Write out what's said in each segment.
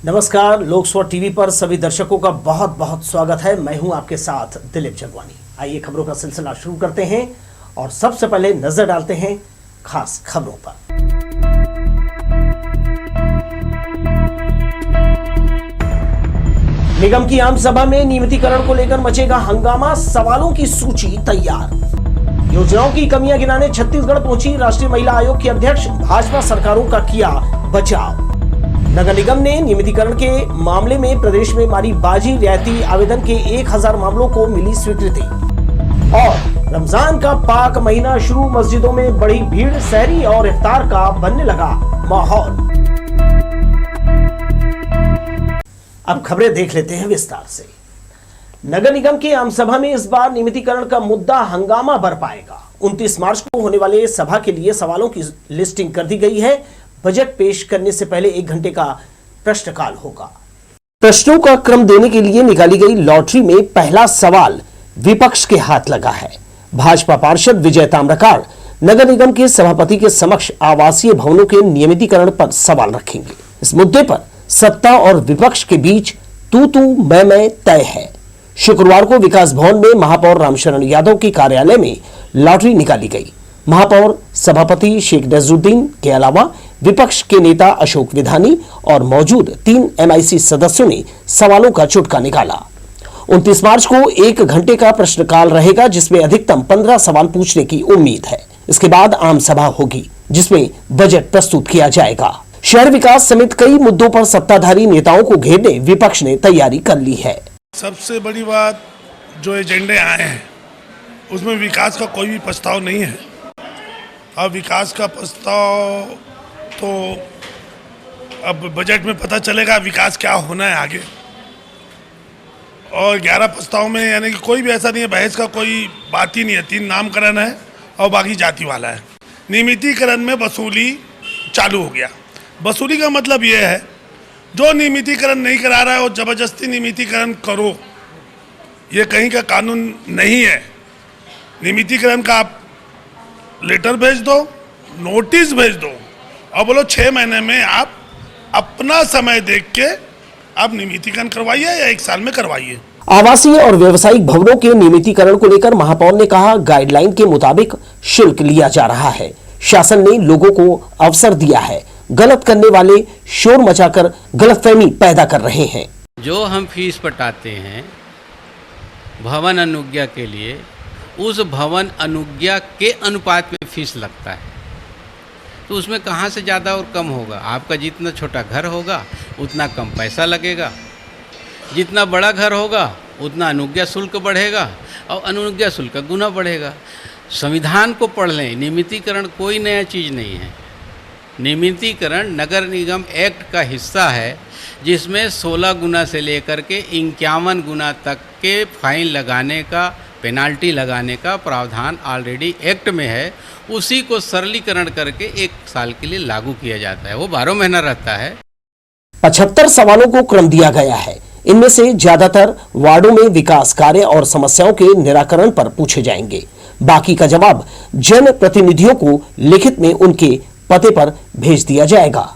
नमस्कार, लोक स्वर टीवी पर सभी दर्शकों का बहुत बहुत स्वागत है। मैं हूं आपके साथ दिलीप जगवानी। आइए खबरों का सिलसिला शुरू करते हैं और सबसे पहले नजर डालते हैं खास खबरों पर। निगम की आम सभा में नियमितीकरण को लेकर मचेगा हंगामा, सवालों की सूची तैयार। योजनाओं की कमियां गिनाने छत्तीसगढ़ पहुंची राष्ट्रीय महिला आयोग की अध्यक्ष, भाजपा सरकारों का किया बचाव। नगर निगम ने नियमितीकरण के मामले में प्रदेश में मारी बाजी, रियायती आवेदन के 1000 मामलों को मिली स्वीकृति। और रमजान का पाक महीना शुरू, मस्जिदों में बड़ी भीड़, सहरी और इफ्तार का बनने लगा माहौल। अब खबरें देख लेते हैं विस्तार से। नगर निगम की आम सभा में इस बार नियमितीकरण का मुद्दा हंगामा बरपाएगा। 29 मार्च को होने वाले सभा के लिए सवालों की लिस्टिंग कर दी गई है। बजट पेश करने से पहले 1 घंटे का प्रश्नकाल होगा। प्रश्नों का क्रम देने के लिए निकाली गई लॉटरी में पहला सवाल विपक्ष के हाथ लगा है। भाजपा पार्षद विजय ताम्रकार नगर निगम के सभापति के समक्ष आवासीय भवनों के नियमितीकरण पर सवाल रखेंगे। इस मुद्दे पर सत्ता और विपक्ष के बीच तू मैं तय है। शुक्रवार को विकास भवन में महापौर रामशरण यादव के कार्यालय में लॉटरी निकाली गई। महापौर, सभापति शेख नजरुद्दीन के अलावा विपक्ष के नेता अशोक विधानी और मौजूद 3 MIC सदस्यों ने सवालों का चुटका निकाला। 29 मार्च को 1 घंटे का प्रश्नकाल रहेगा, जिसमें अधिकतम 15 सवाल पूछने की उम्मीद है। इसके बाद आम सभा होगी, जिसमें बजट प्रस्तुत किया जाएगा। शहर विकास समेत कई मुद्दों पर सत्ताधारी नेताओं को घेरने विपक्ष ने तैयारी कर ली है। सबसे बड़ी बात, जो एजेंडे आए हैं उसमें विकास का कोई भी प्रस्ताव नहीं है। अब विकास का प्रस्ताव तो अब बजट में पता चलेगा विकास क्या होना है आगे। और 11 प्रस्ताव में यानी कि कोई भी ऐसा नहीं है, बहस का कोई बात ही नहीं है। 3 नामकरण है और बाकी जाति वाला है। नियमितीकरण में वसूली चालू हो गया। वसूली का मतलब ये है, जो नियमितीकरण नहीं करा रहा है वो जबरदस्ती नियमितीकरण करो, ये कहीं का कानून नहीं है। नियमितीकरण का आप लेटर भेज दो, नोटिस भेज दो और बोलो 6 महीने में आप अपना समय देख के आप नियमितीकरण करवाइए या 1 साल में करवाइए। आवासीय और व्यवसायिक भवनों के नियमितीकरण को लेकर महापौर ने कहा, गाइडलाइन के मुताबिक शुल्क लिया जा रहा है। शासन ने लोगों को अवसर दिया है। गलत करने वाले शोर मचाकर गलतफहमी पैदा कर रहे हैं। जो हम फीस पटाते हैं भवन अनुज्ञा के लिए, उस भवन अनुज्ञा के अनुपात में फीस लगता है, तो उसमें कहाँ से ज़्यादा और कम होगा। आपका जितना छोटा घर होगा उतना कम पैसा लगेगा, जितना बड़ा घर होगा उतना अनुज्ञा शुल्क बढ़ेगा और अनुज्ञा शुल्क का गुना बढ़ेगा। संविधान को पढ़ लें, नियमितीकरण कोई नया चीज़ नहीं है। नियमितीकरण नगर निगम एक्ट का हिस्सा है, जिसमें 16 गुना से लेकर के 51 गुना तक के फाइन लगाने का, पेनाल्टी लगाने का प्रावधान ऑलरेडी एक्ट में है। उसी को सरलीकरण करके 1 साल के लिए लागू किया जाता है। वो 12 महीना रहता है। 75 सवालों को क्रम दिया गया है। इनमें से ज्यादातर वार्डों में विकास कार्य और समस्याओं के निराकरण पर पूछे जाएंगे। बाकी का जवाब जन प्रतिनिधियों को लिखित में उनके पते पर भेज दिया जाएगा।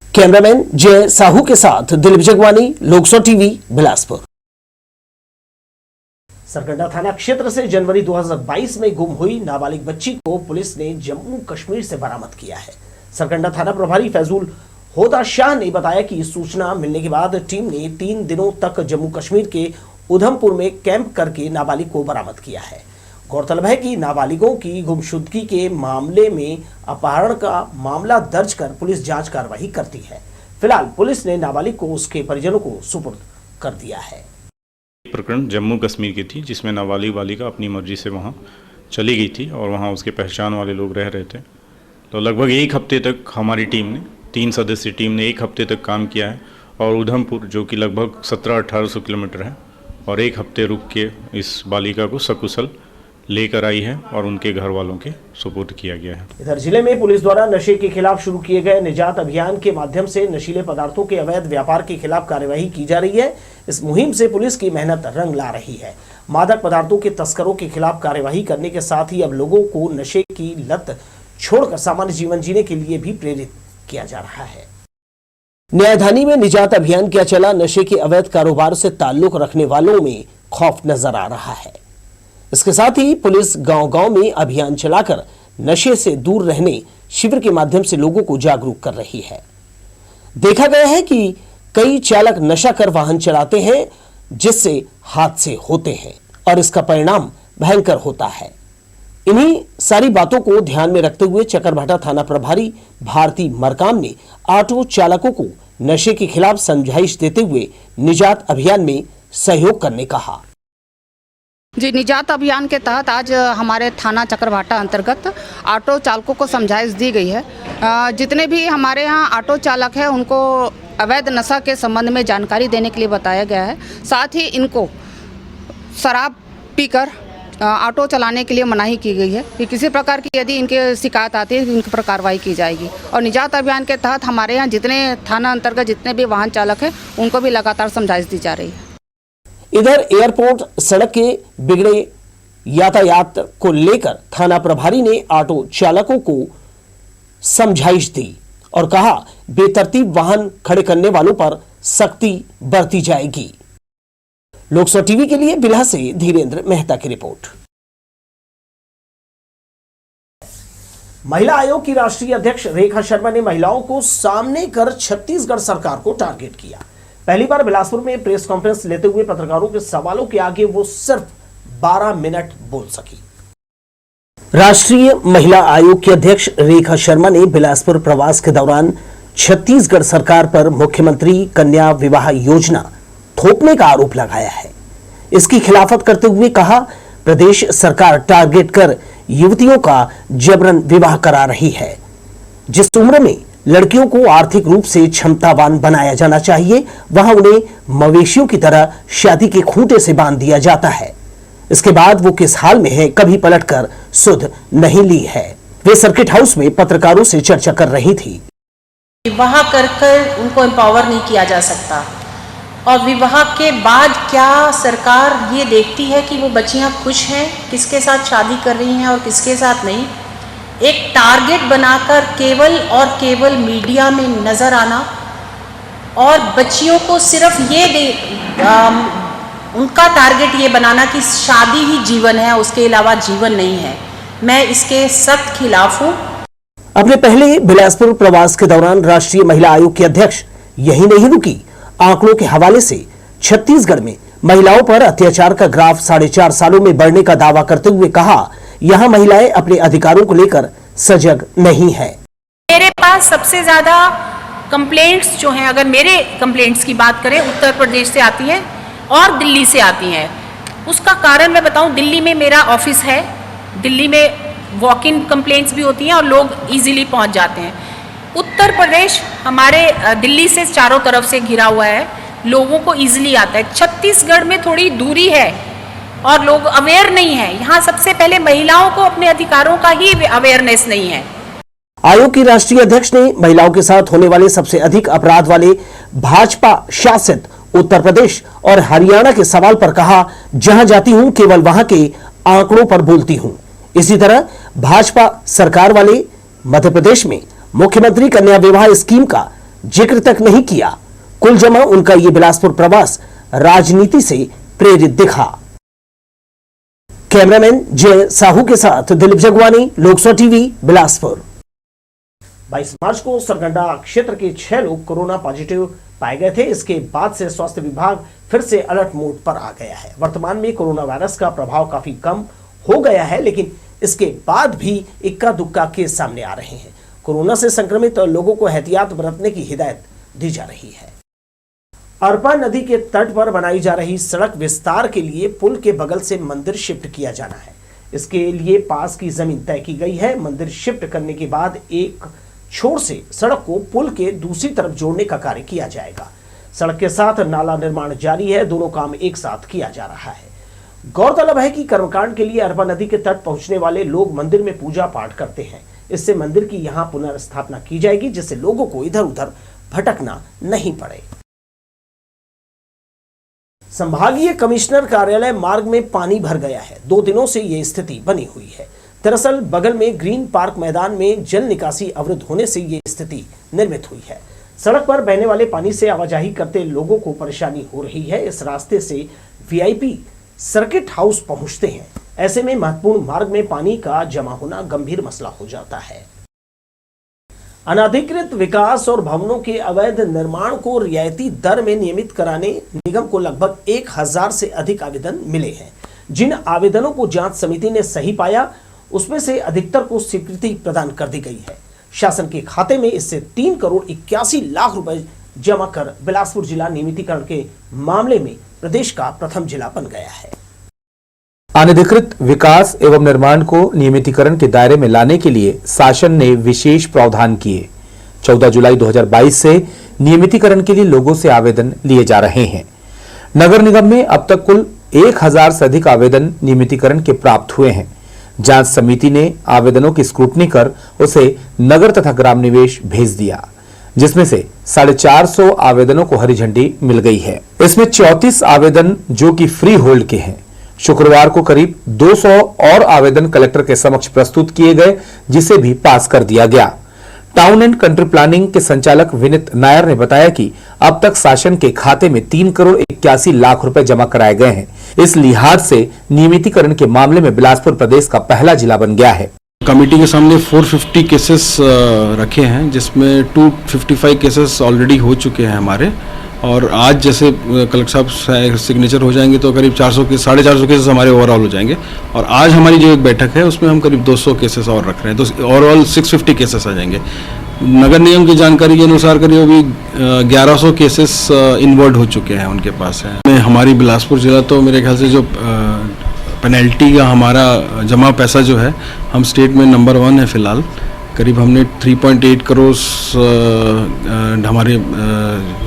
कैमरामैन जय साहू के साथ दिलीप जगवानी, लोक स्वर टीवी, बिलासपुर। सरकंडा थाना क्षेत्र से जनवरी 2022 में गुम हुई नाबालिग बच्ची को पुलिस ने जम्मू कश्मीर से बरामद किया है। सरकंडा थाना प्रभारी फैजुल होदा शाह ने बताया कि सूचना मिलने के बाद टीम ने 3 दिनों तक जम्मू कश्मीर के उधमपुर में कैंप करके नाबालिग को बरामद किया है। गौरतलब है कि नाबालिगों की गुमशुदगी के मामले में अपहरण का मामला दर्ज कर पुलिस जांच कार्रवाई करती है। फिलहाल पुलिस ने नाबालिग को उसके परिजनों को सुपुर्द कर दिया है। प्रकरण जम्मू कश्मीर की थी, जिसमें नाबालिग बालिका अपनी मर्जी से वहां चली गई थी और वहां उसके पहचान वाले लोग रह रहे थे। तो लगभग 1 हफ्ते तक हमारी टीम ने, 3 सदस्यीय टीम ने 1 हफ्ते तक काम किया है और उधमपुर, जो कि लगभग 1700-1800 किलोमीटर है, और 1 हफ्ते रुक के इस बालिका को सकुशल लेकर आई है और उनके घर वालों के सुपुर्द किया गया है। इधर जिले में पुलिस द्वारा नशे के खिलाफ शुरू किए गए निजात अभियान के माध्यम से नशीले पदार्थों के अवैध व्यापार के खिलाफ कार्यवाही की जा रही है। इस मुहिम से पुलिस की मेहनत रंग ला रही है। मादक पदार्थों के तस्करों के खिलाफ कार्यवाही करने के साथ ही अब लोगों को नशे की लत छोड़कर सामान्य जीवन जीने के लिए भी प्रेरित किया जा रहा है। न्यायधानी में निजात अभियान क्या चला, नशे के अवैध कारोबार से ताल्लुक रखने वालों में खौफ नजर आ रहा है। इसके साथ ही पुलिस गांव-गांव में अभियान चलाकर नशे से दूर रहने शिविर के माध्यम से लोगों को जागरूक कर रही है। देखा गया है कि कई चालक नशा कर वाहन चलाते हैं, जिससे हादसे होते हैं और इसका परिणाम भयंकर होता है। इन्हीं सारी बातों को ध्यान में रखते हुए चकरभाटा थाना प्रभारी भारती मरकाम ने ऑटो चालकों को नशे के खिलाफ समझाइश देते हुए निजात अभियान में सहयोग करने कहा। जी, निजात अभियान के तहत आज हमारे थाना चकरभाटा अंतर्गत ऑटो चालकों को समझाइश दी गई है। जितने भी हमारे यहाँ ऑटो चालक हैं उनको अवैध नशा के संबंध में जानकारी देने के लिए बताया गया है। साथ ही इनको शराब पीकर ऑटो चलाने के लिए मनाही की गई है कि किसी प्रकार की यदि इनके शिकायत आती है तो इनके पर कार्रवाई की जाएगी। और निजात अभियान के तहत हमारे यहाँ जितने थाना अंतर्गत जितने भी वाहन चालक हैं उनको भी लगातार समझाइश दी जा रही है। इधर एयरपोर्ट सड़क के बिगड़े यातायात को लेकर थाना प्रभारी ने ऑटो चालकों को समझाइश दी और कहा बेतरतीब वाहन खड़े करने वालों पर सख्ती बरती जाएगी। लोकसभा टीवी के लिए बिल्हा से धीरेन्द्र मेहता की रिपोर्ट। महिला आयोग की राष्ट्रीय अध्यक्ष रेखा शर्मा ने महिलाओं को सामने कर छत्तीसगढ़ सरकार को टारगेट किया। पहली बार बिलासपुर में प्रेस कॉन्फ्रेंस लेते हुए पत्रकारों के सवालों के आगे वो सिर्फ 12 मिनट बोल सकी। राष्ट्रीय महिला आयोग की अध्यक्ष रेखा शर्मा ने बिलासपुर प्रवास के दौरान छत्तीसगढ़ सरकार पर मुख्यमंत्री कन्या विवाह योजना थोपने का आरोप लगाया है। इसकी खिलाफत करते हुए कहा, प्रदेश सरकार टारगेट कर युवतियों का जबरन विवाह करा रही है। जिस उम्र में लड़कियों को आर्थिक रूप से क्षमतावान बनाया जाना चाहिए, वहां उन्हें मवेशियों की तरह शादी के खूंटे से बांध दिया जाता है। इसके बाद वो किस हाल में है, कभी पलटकर सुध नहीं ली है। वे सर्किट हाउस में पत्रकारों से चर्चा कर रही थी। विवाह कर कर उनको एम्पावर नहीं किया जा सकता और विवाह के बाद क्या सरकार ये देखती है कि वो बच्चियां खुश हैं, किसके साथ शादी कर रही हैं और किसके साथ नहीं। एक टारगेट बनाकर केवल और केवल मीडिया में नज़र आना और बच्चियों को सिर्फ उनका टारगेट ये बनाना कि शादी ही जीवन है, उसके अलावा जीवन नहीं है। मैं इसके सख्त खिलाफ हूँ। अपने पहले बिलासपुर प्रवास के दौरान राष्ट्रीय महिला आयोग की अध्यक्ष यही नहीं रुकी। आंकड़ों के हवाले से छत्तीसगढ़ में महिलाओं पर अत्याचार का ग्राफ 4.5 सालों में बढ़ने का दावा करते हुए कहा, यहां महिलाएं अपने अधिकारों को लेकर सजग नहीं है। मेरे पास सबसे ज्यादा कंप्लेंट्स जो हैं, अगर मेरे कंप्लेंट्स की बात करें, उत्तर प्रदेश से आती हैं और दिल्ली से आती हैं। उसका कारण मैं बताऊं, दिल्ली में मेरा ऑफिस है, दिल्ली में वॉक इन कंप्लेंट्स भी होती हैं और लोग इजीली पहुंच जाते हैं। उत्तर प्रदेश हमारे दिल्ली से चारों तरफ से घिरा हुआ है, लोगों को इजीली आता है। छत्तीसगढ़ में थोड़ी दूरी है और लोग अवेयर नहीं है। यहाँ सबसे पहले महिलाओं को अपने अधिकारों का ही अवेयरनेस नहीं है। आयोग की राष्ट्रीय अध्यक्ष ने महिलाओं के साथ होने वाले सबसे अधिक अपराध वाले भाजपा शासित उत्तर प्रदेश और हरियाणा के सवाल पर कहा, जहां जाती हूं केवल वहां के आंकड़ों पर बोलती हूं। इसी तरह भाजपा सरकार वाले मध्य प्रदेश में मुख्यमंत्री कन्या विवाह स्कीम का जिक्र तक नहीं किया। कुल जमा उनका ये बिलासपुर प्रवास राजनीति से प्रेरित दिखा। कैमरामैन जय साहू के साथ दिलीप जगवानी, लोकसभा टीवी, बिलासपुर। 22 मार्च को सरगंडा क्षेत्र के 6 लोग कोरोना पॉजिटिव पाए गए थे। इसके बाद से स्वास्थ्य विभाग फिर से अलर्ट मोड पर आ गया है। वर्तमान में कोरोना वायरस का प्रभाव काफी कम हो गया है, लेकिन इसके बाद भी इक्का दुक्का केस सामने आ रहे हैं। कोरोना से संक्रमित लोगों को एहतियात बरतने की हिदायत दी जा रही है। अरपा नदी के तट पर बनाई जा रही सड़क विस्तार के लिए पुल के बगल से मंदिर शिफ्ट किया जाना है। इसके लिए पास की जमीन तय की गई है। मंदिर शिफ्ट करने के बाद एक छोर से सड़क को पुल के दूसरी तरफ जोड़ने का कार्य किया जाएगा। सड़क के साथ नाला निर्माण जारी है। दोनों काम एक साथ किया जा रहा है। गौरतलब है कि कर्मकांड के लिए अरपा नदी के तट पहुंचने वाले लोग मंदिर में पूजा पाठ करते हैं। इससे मंदिर की यहां पुनर्स्थापना की जाएगी, जिससे लोगों को इधर उधर भटकना नहीं पड़े। संभागीय कमिश्नर कार्यालय मार्ग में पानी भर गया है। 2 दिनों से यह स्थिति बनी हुई है। दरअसल बगल में ग्रीन पार्क मैदान में जल निकासी अवरुद्ध होने से यह स्थिति निर्मित हुई है। सड़क पर बहने वाले पानी से आवाजाही करते लोगों को परेशानी हो रही है। इस रास्ते से वीआईपी सर्किट हाउस पहुंचते हैं। ऐसे में महत्वपूर्ण मार्ग में पानी का जमा होना गंभीर मसला हो जाता है। अनधिकृत विकास और भवनों के अवैध निर्माण को रियायती दर में नियमित कराने निगम को लगभग 1000 से अधिक आवेदन मिले हैं। जिन आवेदनों को जांच समिति ने सही पाया, उसमें से अधिकतर को स्वीकृति प्रदान कर दी गई है। शासन के खाते में इससे 3 करोड़ 81 लाख रुपए जमा कर बिलासपुर जिला नियमितीकरण के मामले में प्रदेश का प्रथम जिला बन गया है। अनधिकृत विकास एवं निर्माण को नियमितीकरण के दायरे में लाने के लिए शासन ने विशेष प्रावधान किए। 14 जुलाई 2022 से नियमितीकरण के लिए लोगों से आवेदन लिए जा रहे हैं। नगर निगम में अब तक कुल 1000 से अधिक आवेदन नियमितीकरण के प्राप्त हुए हैं। जांच समिति ने आवेदनों की स्क्रूटनी कर उसे नगर तथा ग्राम निवेश भेज दिया, जिसमें से 450 आवेदनों को हरी झंडी मिल गई है। इसमें 34 आवेदन जो कि फ्री होल्ड के हैं। शुक्रवार को करीब 200 और आवेदन कलेक्टर के समक्ष प्रस्तुत किए गए, जिसे भी पास कर दिया गया। टाउन एंड कंट्री प्लानिंग के संचालक विनीत नायर ने बताया कि अब तक शासन के खाते में 3 करोड़ 81 लाख रुपए जमा कराए गए हैं। इस लिहाज से नियमितीकरण के मामले में बिलासपुर प्रदेश का पहला जिला बन गया है। कमेटी के सामने 450 केसेस रखे हैं, जिसमें 255 केसेस ऑलरेडी हो चुके हैं हमारे, और आज जैसे कलेक्टर साहब सिग्नेचर हो जाएंगे तो करीब 450 केसेस हमारे ओवरऑल हो जाएंगे। और आज हमारी जो एक बैठक है उसमें हम करीब 200 केसेस और रख रहे हैं, तो ओवरऑल 650 केसेस आ जाएंगे। नगर निगम की जानकारी के अनुसार करीब अभी 1100 केसेस इन्वॉल्व हो चुके हैं, उनके पास है। हमारी बिलासपुर जिला तो मेरे ख्याल से जो पेनल्टी का हमारा जमा पैसा जो है, हम स्टेट में नंबर 1 है फिलहाल। करीब हमने 3.8 करोड़ हमारे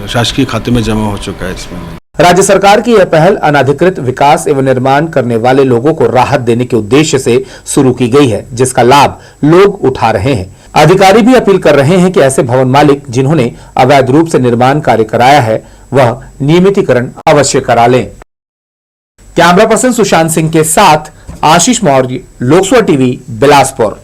शासकीय खाते में जमा हो चुका है। इसमें राज्य सरकार की यह पहल अनधिकृत विकास एवं निर्माण करने वाले लोगों को राहत देने के उद्देश्य से शुरू की गई है, जिसका लाभ लोग उठा रहे हैं। अधिकारी भी अपील कर रहे हैं कि ऐसे भवन मालिक जिन्होंने अवैध रूप से निर्माण कार्य कराया है, वह नियमितीकरण अवश्य करा लें। कैमरा पर्सन सुशांत सिंह के साथ आशीष मौर्य, लोकसभा टीवी, बिलासपुर।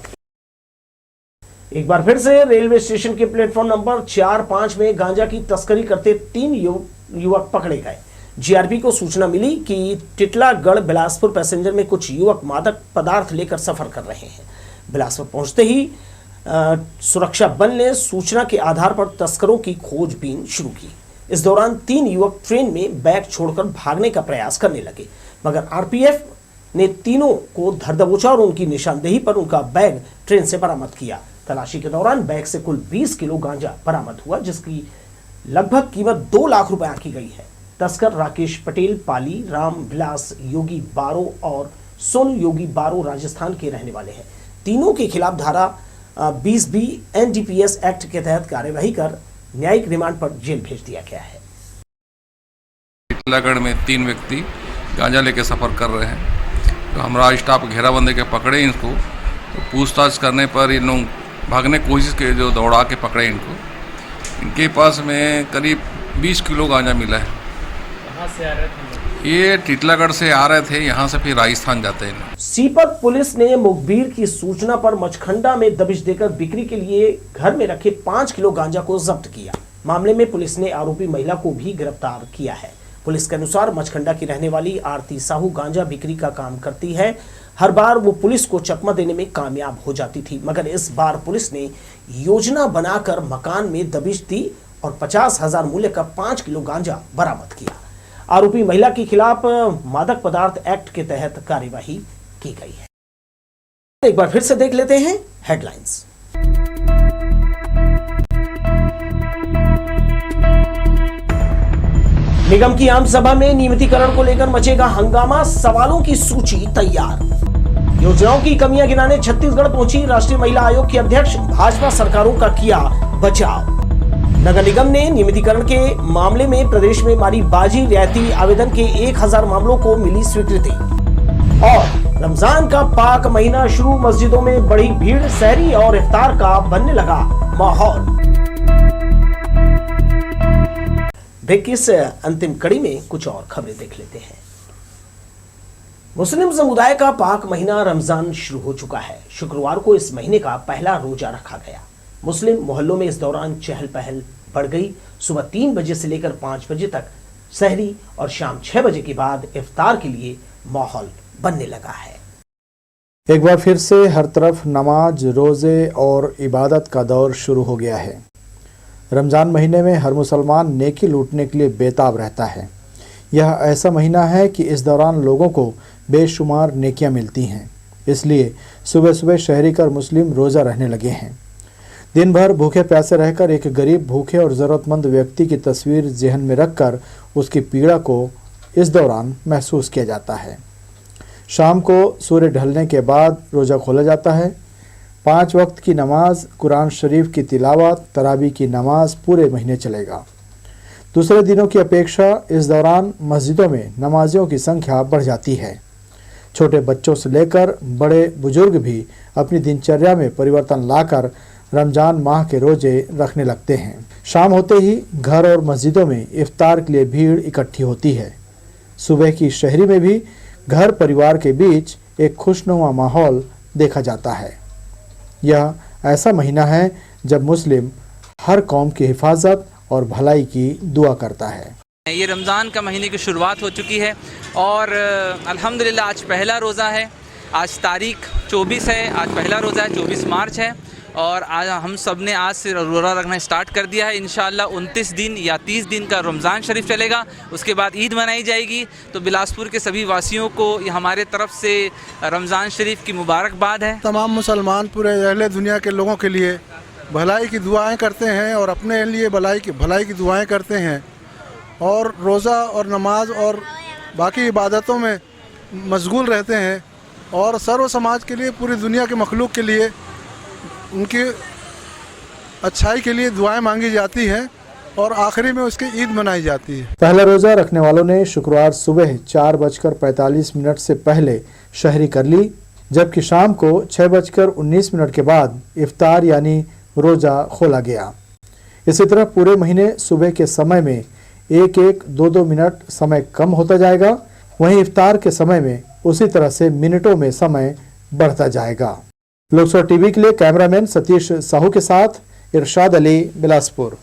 एक बार फिर से रेलवे स्टेशन के प्लेटफॉर्म नंबर 4-5 में गांजा की तस्करी करते 3 युवक पकड़े गए। जीआरपी को सूचना मिली कि टिटलागढ़ बिलासपुर पैसेंजर में कुछ युवक मादक पदार्थ लेकर सफर कर रहे हैं। बिलासपुर पहुंचते ही सुरक्षा बल ने सूचना के आधार पर तस्करों की खोजबीन शुरू की। इस दौरान 3 युवक ट्रेन में बैग छोड़कर भागने का प्रयास करने लगे, मगर आरपीएफ ने तीनों को धर दबोचा और उनकी निशानदेही पर उनका बैग ट्रेन से बरामद किया। तलाशी के दौरान बैग से कुल 20 किलो गांजा बरामद हुआ, जिसकी लगभग कीमत 2 लाख रुपए आंकी गई है। तस्कर राकेश पटेल पाली, राम विलास योगी बारो और सोनू योगी बारो राजस्थान के रहने वाले हैं। तीनों के खिलाफ धारा 20B एनडीपीएस एक्ट के तहत कार्यवाही कर न्यायिक रिमांड पर जेल भेज दिया गया है। टिटलागढ़ में 3 व्यक्ति गांजा लेके सफर कर रहे हैं, तो हमारा स्टाफ घेराबंदी के पकड़े इनको। तो पूछताछ करने पर इन लोग भागने की कोशिश के जो दौड़ा के पकड़े इनको। इनके पास में करीब 20 किलो गांजा मिला है। कहाँ से आ रहे थे? ये टिटलागढ़ से आ रहे थे, यहाँ से फिर राजस्थान जाते हैं। सीपत पुलिस ने मुखबिर की सूचना पर मचखंडा में दबिश देकर बिक्री के लिए घर में रखे 5 किलो गांजा को जब्त किया। मामले में पुलिस ने आरोपी महिला को भी गिरफ्तार किया है। पुलिस के अनुसार मचखंडा की रहने वाली आरती साहू गांजा बिक्री का काम करती है। हर बार वो पुलिस को चकमा देने में कामयाब हो जाती थी, मगर इस बार पुलिस ने योजना बनाकर मकान में दबिश दी और 50,000 मूल्य का 5 किलो गांजा बरामद किया। आरोपी महिला के खिलाफ मादक पदार्थ एक्ट के तहत कार्यवाही की गई है। एक बार फिर से देख लेते हैं हेडलाइंस। निगम की आम सभा में नियमितीकरण को लेकर मचेगा हंगामा, सवालों की सूची तैयार। योजनाओं की कमियां गिनाने छत्तीसगढ़ पहुंची राष्ट्रीय महिला आयोग की अध्यक्ष, भाजपा सरकारों का किया बचाव। नगर निगम ने नियमितीकरण के मामले में प्रदेश में मारी बाजी, रियायती आवेदन के 1000 मामलों को मिली स्वीकृति। और रमजान का पाक महीना शुरू, मस्जिदों में बड़ी भीड़, सहरी और इफ्तार का बनने लगा माहौल। ब्रेक की इस अंतिम कड़ी में कुछ और खबरें देख लेते हैं। मुस्लिम समुदाय का पाक महीना रमजान शुरू हो चुका है। शुक्रवार को इस महीने का पहला रोजा रखा गया। मुस्लिम मोहल्लों में इस दौरान चहल पहल बढ़ गई। सुबह 3 बजे से लेकर 5 बजे तक सहरी और शाम 6 बजे के बाद इफ्तार के लिए माहौल बनने लगा है। एक बार फिर से हर तरफ नमाज, रोज़े और इबादत का दौर शुरू हो गया है। रमज़ान महीने में हर मुसलमान नेकी लूटने के लिए बेताब रहता है। यह ऐसा महीना है कि इस दौरान लोगों को बेशुमार नेकियां मिलती हैं। इसलिए सुबह सुबह शहरी कर मुस्लिम रोज़ा रहने लगे हैं। दिन भर भूखे प्यासे रहकर एक गरीब, भूखे और ज़रूरतमंद व्यक्ति की तस्वीर जहन में रखकर उसकी पीड़ा को इस दौरान महसूस किया जाता है। शाम को सूर्य ढलने के बाद रोज़ा खोला जाता है। 5 वक्त की नमाज, कुरान शरीफ की तिलावत, तरावी की नमाज पूरे महीने चलेगा। दूसरे दिनों की अपेक्षा इस दौरान मस्जिदों में नमाजियों की संख्या बढ़ जाती है। छोटे बच्चों से लेकर बड़े बुजुर्ग भी अपनी दिनचर्या में परिवर्तन लाकर रमज़ान माह के रोजे रखने लगते हैं। शाम होते ही घर और मस्जिदों में इफ्तार के लिए भीड़ इकट्ठी होती है। सुबह की शहरी में भी घर परिवार के बीच एक खुशनुमा माहौल देखा जाता है। यह ऐसा महीना है जब मुस्लिम हर कौम की हिफाजत और भलाई की दुआ करता है। ये रमज़ान का महीने की शुरुआत हो चुकी है और अल्हम्दुलिल्लाह आज पहला रोज़ा है। आज तारीख 24 है, आज पहला रोज़ा है, 24 मार्च है और आज हम सब ने आज से रोज़ा रखना स्टार्ट कर दिया है। इंशाअल्लाह 29 दिन या 30 दिन का रमज़ान शरीफ चलेगा, उसके बाद ईद मनाई जाएगी। तो बिलासपुर के सभी वासियों को हमारे तरफ से रमज़ान शरीफ की मुबारकबाद है। तमाम मुसलमान पूरे अहले दुनिया के लोगों के लिए भलाई की दुआएं करते हैं और अपने लिए भलाई की दुआएं करते हैं और रोज़ा और नमाज और बाकी इबादतों में मशगूल रहते हैं और सर्व समाज के लिए, पूरी दुनिया के मखलूक के लिए, उनकी अच्छाई के लिए दुआएं मांगी जाती हैं और आखिरी में उसकी ईद मनाई जाती है। पहला रोज़ा रखने वालों ने शुक्रवार सुबह 4:45 से पहले शहरी कर ली, जबकि शाम को 6:19 के बाद इफ्तार यानी रोज़ा खोला गया। इसी तरह पूरे महीने सुबह के समय में 1-1, 2-2 मिनट समय कम होता जाएगा। वहीं इफ्तार के समय में उसी तरह से मिनटों में समय बढ़ता जाएगा। लोकसभा टीवी के लिए कैमरामैन सतीश साहू के साथ इरशाद अली, बिलासपुर।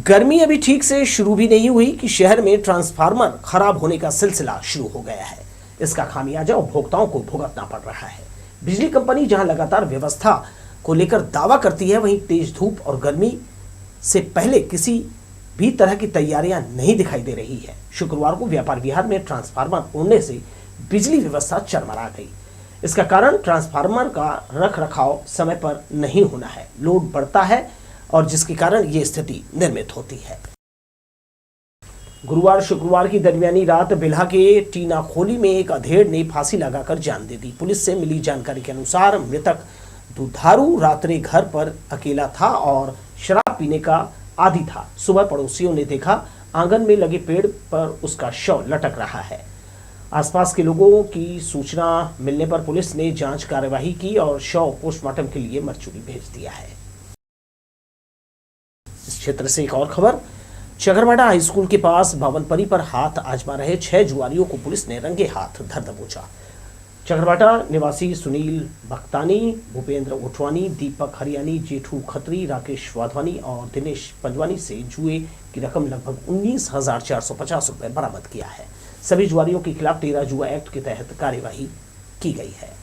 गर्मी अभी ठीक से शुरू भी नहीं हुई कि शहर में ट्रांसफार्मर खराब होने का सिलसिला शुरू हो गया है। इसका खामियाजा उपभोक्ताओं को भुगतना पड़ रहा है। बिजली कंपनी जहां लगातार व्यवस्था को लेकर दावा करती है, वहीं तेज धूप और गर्मी से पहले किसी भी तरह की तैयारियां नहीं दिखाई दे रही है। शुक्रवार को व्यापार विहार में ट्रांसफार्मर उड़ने से बिजली व्यवस्था चरमरा गई। इसका कारण ट्रांसफार्मर का रख रखाव समय पर नहीं होना है, लोड बढ़ता है और जिसके कारण ये स्थिति निर्मित होती है। गुरुवार शुक्रवार की दरमियानी रात बिल्हा के टीनाखोली में एक अधेड़ ने फांसी लगाकर जान दे दी। पुलिस से मिली जानकारी के अनुसार मृतक दुधारू रात्रि घर पर अकेला था और शराब पीने का आदी था। सुबह पड़ोसियों ने देखा आंगन में लगे पेड़ पर उसका शव लटक रहा है। आसपास के लोगों की सूचना मिलने पर पुलिस ने जांच कार्यवाही की और शव पोस्टमार्टम के लिए मरचूरी भेज दिया है। इस क्षेत्र से एक और खबर, चकरभाटा हाई स्कूल के पास बावनपरी पर हाथ आजमा रहे 6 जुआरियों को पुलिस ने रंगे हाथ धर दबोचा। चकरभाटा निवासी सुनील बख्तानी, भूपेंद्र उठवानी, दीपक हरियाणी, जेठू खत्री, राकेश वाधवानी और दिनेश पंजवानी से जुए की रकम लगभग 19,450 रुपए बरामद किया है। सभी जुआरियों के खिलाफ 13 जुआ एक्ट के तहत कार्यवाही की गई है।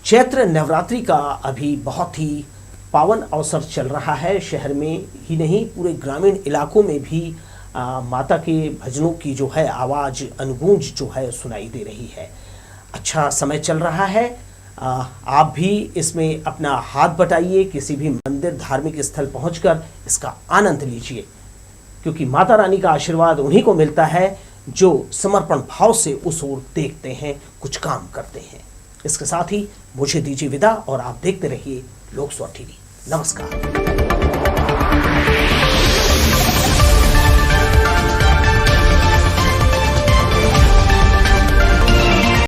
चैत्र नवरात्रि का अभी बहुत ही पावन अवसर चल रहा है। शहर में ही नहीं, पूरे ग्रामीण इलाकों में भी माता के भजनों की जो है आवाज़, अनुगूंज जो है सुनाई दे रही है। अच्छा समय चल रहा है। आप भी इसमें अपना हाथ बटाइए, किसी भी मंदिर, धार्मिक स्थल पहुंचकर इसका आनंद लीजिए, क्योंकि माता रानी का आशीर्वाद उन्हीं को मिलता है जो समर्पण भाव से उस ओर देखते हैं, कुछ काम करते हैं। इसके साथ ही मुझे दीजिए विदा और आप देखते रहिए लोकसभा टीवी। नमस्कार।